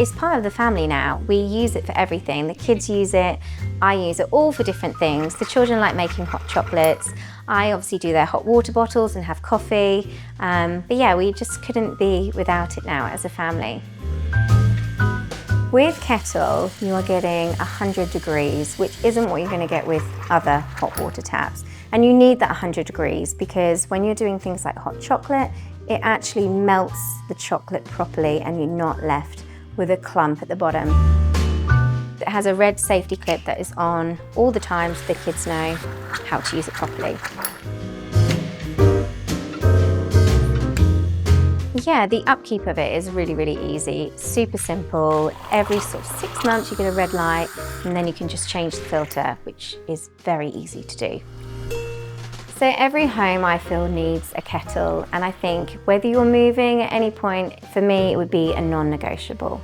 it's part of the family now. We use it for everything. The kids use it, I use it, all for different things. The children like making hot chocolates. I obviously do their hot water bottles and have coffee. But yeah, we just couldn't be without it now as a family. With Kettle, you are getting 100 degrees, which isn't what you're going to get with other hot water taps. And you need that 100 degrees because when you're doing things like hot chocolate, it actually melts the chocolate properly and you're not left with a clump at the bottom. It has a red safety clip that is on all the time so the kids know how to use it properly. Yeah, the upkeep of it is really, really easy. Super simple. Every sort of 6 months you get a red light and then you can just change the filter, which is very easy to do. So every home I feel needs a kettle, and I think whether you're moving at any point, for me it would be a non-negotiable.